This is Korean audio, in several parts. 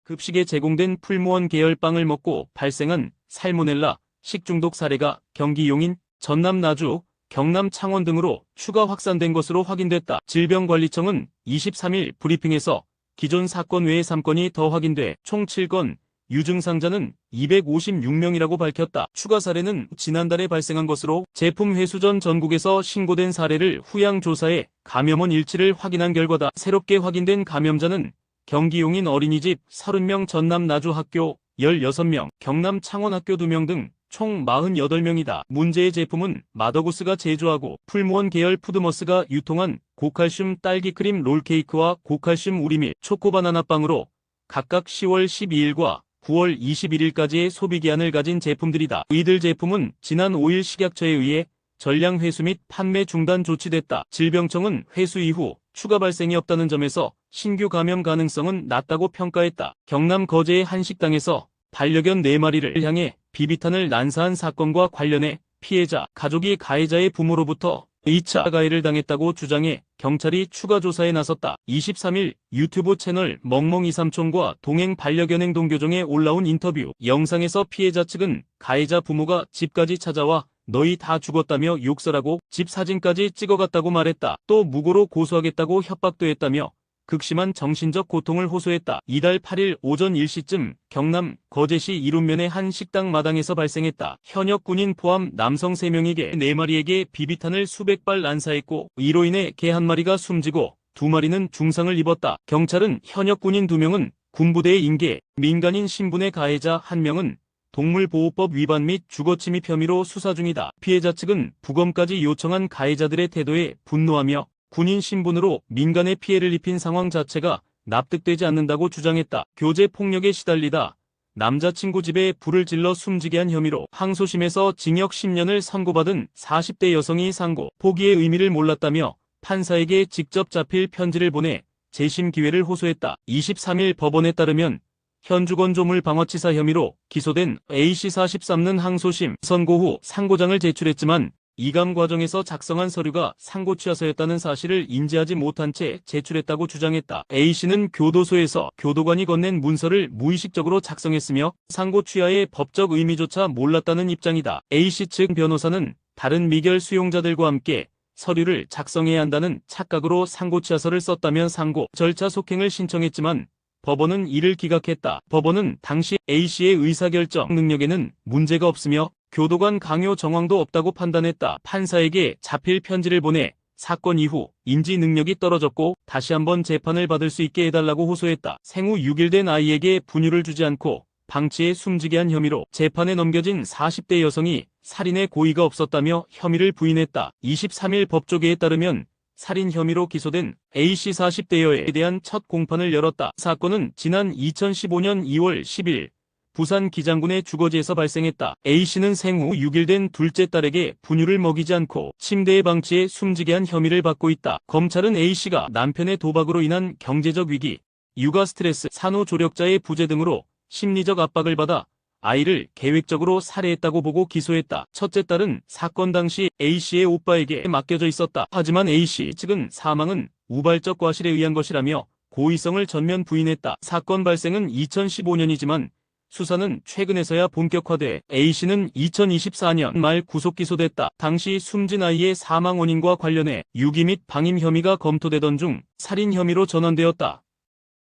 급식에 제공된 풀무원 계열 빵을 먹고 발생한 살모넬라 식중독 사례가 경기 용인, 전남 나주, 경남 창원 등으로 추가 확산된 것으로 확인됐다. 질병관리청은 23일 브리핑에서 기존 사건 외에 3건이 더 확인돼 총 7건, 유증상자는 256명이라고 밝혔다. 추가 사례는 지난달에 발생한 것으로 제품 회수 전 전국에서 신고된 사례를 후양 조사해 감염원 일치를 확인한 결과다. 새롭게 확인된 감염자는 경기 용인 어린이집 30명, 전남 나주 학교 16명, 경남 창원 학교 2명 등 총 48명이다. 문제의 제품은 마더구스가 제조하고 풀무원 계열 푸드머스가 유통한 고칼슘 딸기크림 롤케이크와 고칼슘 우리밀 초코바나나빵으로 각각 10월 12일과 9월 21일까지의 소비기한을 가진 제품들이다. 이들 제품은 지난 5일 식약처에 의해 전량 회수 및 판매 중단 조치됐다. 질병청은 회수 이후 추가 발생이 없다는 점에서 신규 감염 가능성은 낮다고 평가했다. 경남 거제의 한 식당에서 반려견 4마리를 향해 비비탄을 난사한 사건과 관련해 피해자, 가족이 가해자의 부모로부터 2차 가해를 당했다고 주장해 경찰이 추가 조사에 나섰다. 23일 유튜브 채널 멍멍이삼촌과 동행 반려견 행동교정에 올라온 인터뷰 영상에서 피해자 측은 가해자 부모가 집까지 찾아와 너희 다 죽었다며 욕설하고 집 사진까지 찍어갔다고 말했다. 또 무고로 고소하겠다고 협박도 했다며 극심한 정신적 고통을 호소했다. 이달 8일 오전 1시쯤 경남 거제시 이룸면의 한 식당 마당에서 발생했다. 현역 군인 포함 남성 3명에게 4마리에게 비비탄을 수백 발 난사했고 이로 인해 개 1마리가 숨지고 2마리는 중상을 입었다. 경찰은 현역 군인 2명은 군부대의 인계, 민간인 신분의 가해자 1명은 동물보호법 위반 및 주거침입 혐의로 수사 중이다. 피해자 측은 부검까지 요청한 가해자들의 태도에 분노하며 군인 신분으로 민간에 피해를 입힌 상황 자체가 납득되지 않는다고 주장했다. 교제 폭력에 시달리다 남자친구 집에 불을 질러 숨지게 한 혐의로 항소심에서 징역 10년을 선고받은 40대 여성이 상고 포기의 의미를 몰랐다며 판사에게 직접 자필 편지를 보내 재심 기회를 호소했다. 23일 법원에 따르면 현주건조물 방어치사 혐의로 기소된 A씨 43는 항소심 선고 후 상고장을 제출했지만 이감 과정에서 작성한 서류가 상고 취하서였다는 사실을 인지하지 못한 채 제출했다고 주장했다. A씨는 교도소에서 교도관이 건넨 문서를 무의식적으로 작성했으며 상고 취하의 법적 의미조차 몰랐다는 입장이다. A씨 측 변호사는 다른 미결 수용자들과 함께 서류를 작성해야 한다는 착각으로 상고 취하서를 썼다면 상고 절차 속행을 신청했지만 법원은 이를 기각했다. 법원은 당시 A씨의 의사결정 능력에는 문제가 없으며 교도관 강요 정황도 없다고 판단했다. 판사에게 자필 편지를 보내 사건 이후 인지 능력이 떨어졌고 다시 한번 재판을 받을 수 있게 해달라고 호소했다. 생후 6일 된 아이에게 분유를 주지 않고 방치해 숨지게 한 혐의로 재판에 넘겨진 40대 여성이 살인의 고의가 없었다며 혐의를 부인했다. 23일 법조계에 따르면 살인 혐의로 기소된 A씨 40대여에 대한 첫 공판을 열었다. 사건은 지난 2015년 2월 10일 부산 기장군의 주거지에서 발생했다. A씨는 생후 6일 된 둘째 딸에게 분유를 먹이지 않고 침대에 방치해 숨지게 한 혐의를 받고 있다. 검찰은 A씨가 남편의 도박으로 인한 경제적 위기, 육아 스트레스, 산후조력자의 부재 등으로 심리적 압박을 받아 아이를 계획적으로 살해했다고 보고 기소했다. 첫째 딸은 사건 당시 A씨의 오빠에게 맡겨져 있었다. 하지만 A씨 측은 사망은 우발적 과실에 의한 것이라며 고의성을 전면 부인했다. 사건 발생은 2015년이지만 수사는 최근에서야 본격화돼 A씨는 2024년 말 구속 기소됐다. 당시 숨진 아이의 사망 원인과 관련해 유기 및 방임 혐의가 검토되던 중 살인 혐의로 전원되었다.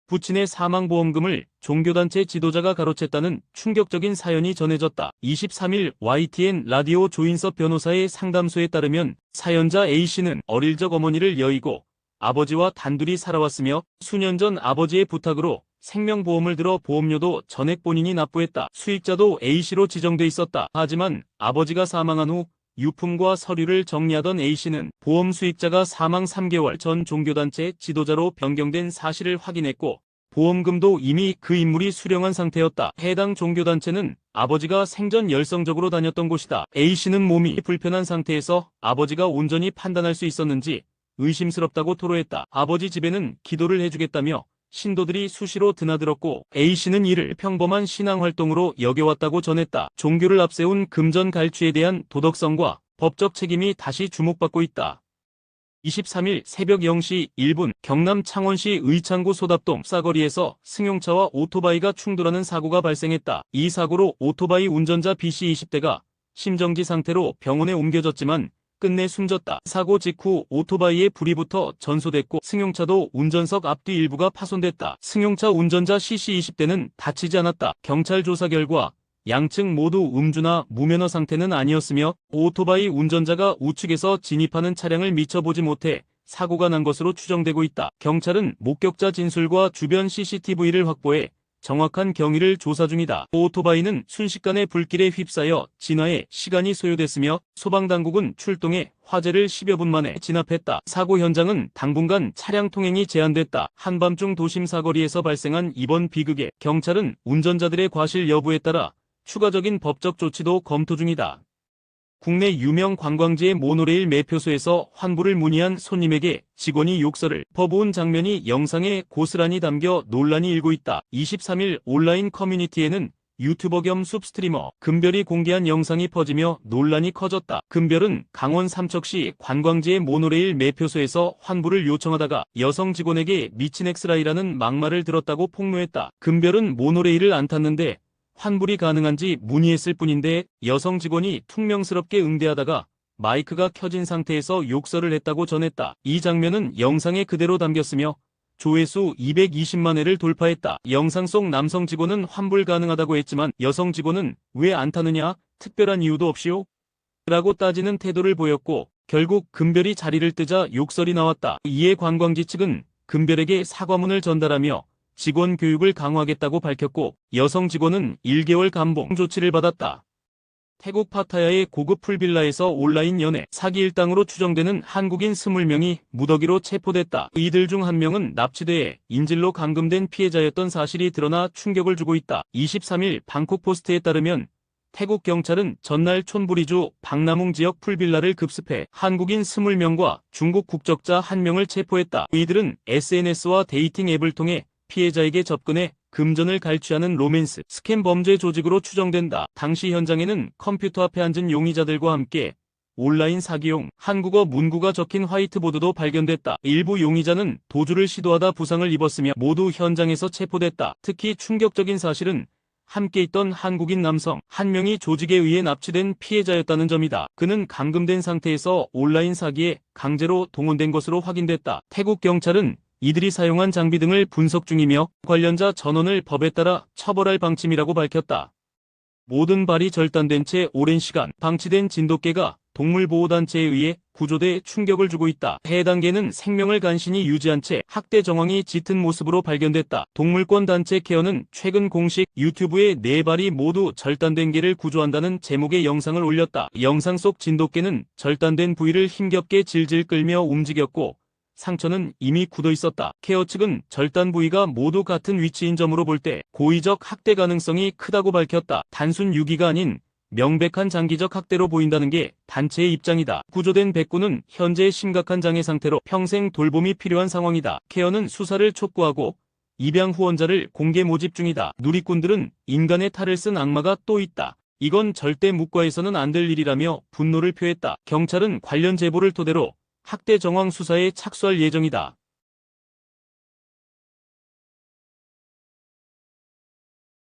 부친의 사망보험금을 종교단체 지도자가 가로챘다는 충격적인 사연이 전해졌다. 23일 YTN 라디오 조인섭 변호사의 상담소에 따르면 사연자 A씨는 어릴 적 어머니를 여의고 아버지와 단둘이 살아왔으며 수년 전 아버지의 부탁으로 생명보험을 들어 보험료도 전액 본인이 납부했다. 수익자도 A씨로 지정돼 있었다. 하지만 아버지가 사망한 후 유품과 서류를 정리하던 A씨는 보험 수익자가 사망 3개월 전 종교단체 지도자로 변경된 사실을 확인했고 보험금도 이미 그 인물이 수령한 상태였다. 해당 종교단체는 아버지가 생전 열성적으로 다녔던 곳이다. A씨는 몸이 불편한 상태에서 아버지가 온전히 판단할 수 있었는지 의심스럽다고 토로했다. 아버지 집에는 기도를 해주겠다며 신도들이 수시로 드나들었고 A씨는 이를 평범한 신앙활동으로 여겨왔다고 전했다. 종교를 앞세운 금전 갈취에 대한 도덕성과 법적 책임이 다시 주목받고 있다. 23일 새벽 0시 1분 경남 창원시 의창구 소답동 사거리에서 승용차와 오토바이가 충돌하는 사고가 발생했다. 이 사고로 오토바이 운전자 B씨 20대가 심정지 상태로 병원에 옮겨졌지만 끝내 숨졌다. 사고 직후 오토바이에 불이 붙어 전소됐고 승용차도 운전석 앞뒤 일부가 파손됐다. 승용차 운전자 C씨 20대는 다치지 않았다. 경찰 조사 결과 양측 모두 음주나 무면허 상태는 아니었으며 오토바이 운전자가 우측에서 진입하는 차량을 미처 보지 못해 사고가 난 것으로 추정되고 있다. 경찰은 목격자 진술과 주변 CCTV를 확보해 정확한 경위를 조사 중이다. 오토바이는 순식간에 불길에 휩싸여 진화에 시간이 소요됐으며 소방당국은 출동해 화재를 10여 분 만에 진압했다. 사고 현장은 당분간 차량 통행이 제한됐다. 한밤중 도심 사거리에서 발생한 이번 비극에 경찰은 운전자들의 과실 여부에 따라 추가적인 법적 조치도 검토 중이다. 국내 유명 관광지의 모노레일 매표소에서 환불을 문의한 손님에게 직원이 욕설을 퍼부은 장면이 영상에 고스란히 담겨 논란이 일고 있다. 23일 온라인 커뮤니티에는 유튜버 겸 숲스트리머 금별이 공개한 영상이 퍼지며 논란이 커졌다. 금별은 강원 삼척시 관광지의 모노레일 매표소에서 환불을 요청하다가 여성 직원에게 미친 엑스라이라는 막말을 들었다고 폭로했다. 금별은 모노레일을 안 탔는데 환불이 가능한지 문의했을 뿐인데 여성 직원이 퉁명스럽게 응대하다가 마이크가 켜진 상태에서 욕설을 했다고 전했다. 이 장면은 영상에 그대로 담겼으며 조회수 220만 회를 돌파했다. 영상 속 남성 직원은 환불 가능하다고 했지만 여성 직원은 왜 안 타느냐? 특별한 이유도 없이요? 라고 따지는 태도를 보였고 결국 금별이 자리를 뜨자 욕설이 나왔다. 이에 관광지 측은 금별에게 사과문을 전달하며 직원 교육을 강화하겠다고 밝혔고 여성 직원은 1개월 감봉 조치를 받았다. 태국 파타야의 고급 풀빌라에서 온라인 연애 사기 일당으로 추정되는 한국인 20명이 무더기로 체포됐다. 이들 중 한 명은 납치돼 인질로 감금된 피해자였던 사실이 드러나 충격을 주고 있다. 23일 방콕 포스트에 따르면 태국 경찰은 전날 촌부리주 박나뭉 지역 풀빌라를 급습해 한국인 20명과 중국 국적자 1명을 체포했다. 이들은 SNS와 데이팅 앱을 통해 피해자에게 접근해 금전을 갈취하는 로맨스, 스캠 범죄 조직으로 추정된다. 당시 현장에는 컴퓨터 앞에 앉은 용의자들과 함께 온라인 사기용 한국어 문구가 적힌 화이트보드도 발견됐다. 일부 용의자는 도주를 시도하다 부상을 입었으며 모두 현장에서 체포됐다. 특히 충격적인 사실은 함께 있던 한국인 남성 1명이 조직에 의해 납치된 피해자였다는 점이다. 그는 감금된 상태에서 온라인 사기에 강제로 동원된 것으로 확인됐다. 태국 경찰은 이들이 사용한 장비 등을 분석 중이며 관련자 전원을 법에 따라 처벌할 방침이라고 밝혔다. 모든 발이 절단된 채 오랜 시간 방치된 진돗개가 동물보호단체에 의해 구조돼 충격을 주고 있다. 해당 개는 생명을 간신히 유지한 채 학대 정황이 짙은 모습으로 발견됐다. 동물권 단체 케어는 최근 공식 유튜브에 4발이 모두 절단된 개를 구조한다는 제목의 영상을 올렸다. 영상 속 진돗개는 절단된 부위를 힘겹게 질질 끌며 움직였고 상처는 이미 굳어 있었다. 케어 측은 절단 부위가 모두 같은 위치인 점으로 볼 때 고의적 학대 가능성이 크다고 밝혔다. 단순 유기가 아닌 명백한 장기적 학대로 보인다는 게 단체의 입장이다. 구조된 백구는 현재 심각한 장애 상태로 평생 돌봄이 필요한 상황이다. 케어는 수사를 촉구하고 입양 후원자를 공개 모집 중이다. 누리꾼들은 인간의 탈을 쓴 악마가 또 있다. 이건 절대 묵과해서는 안 될 일이라며 분노를 표했다. 경찰은 관련 제보를 토대로 학대 정황 수사에 착수할 예정이다.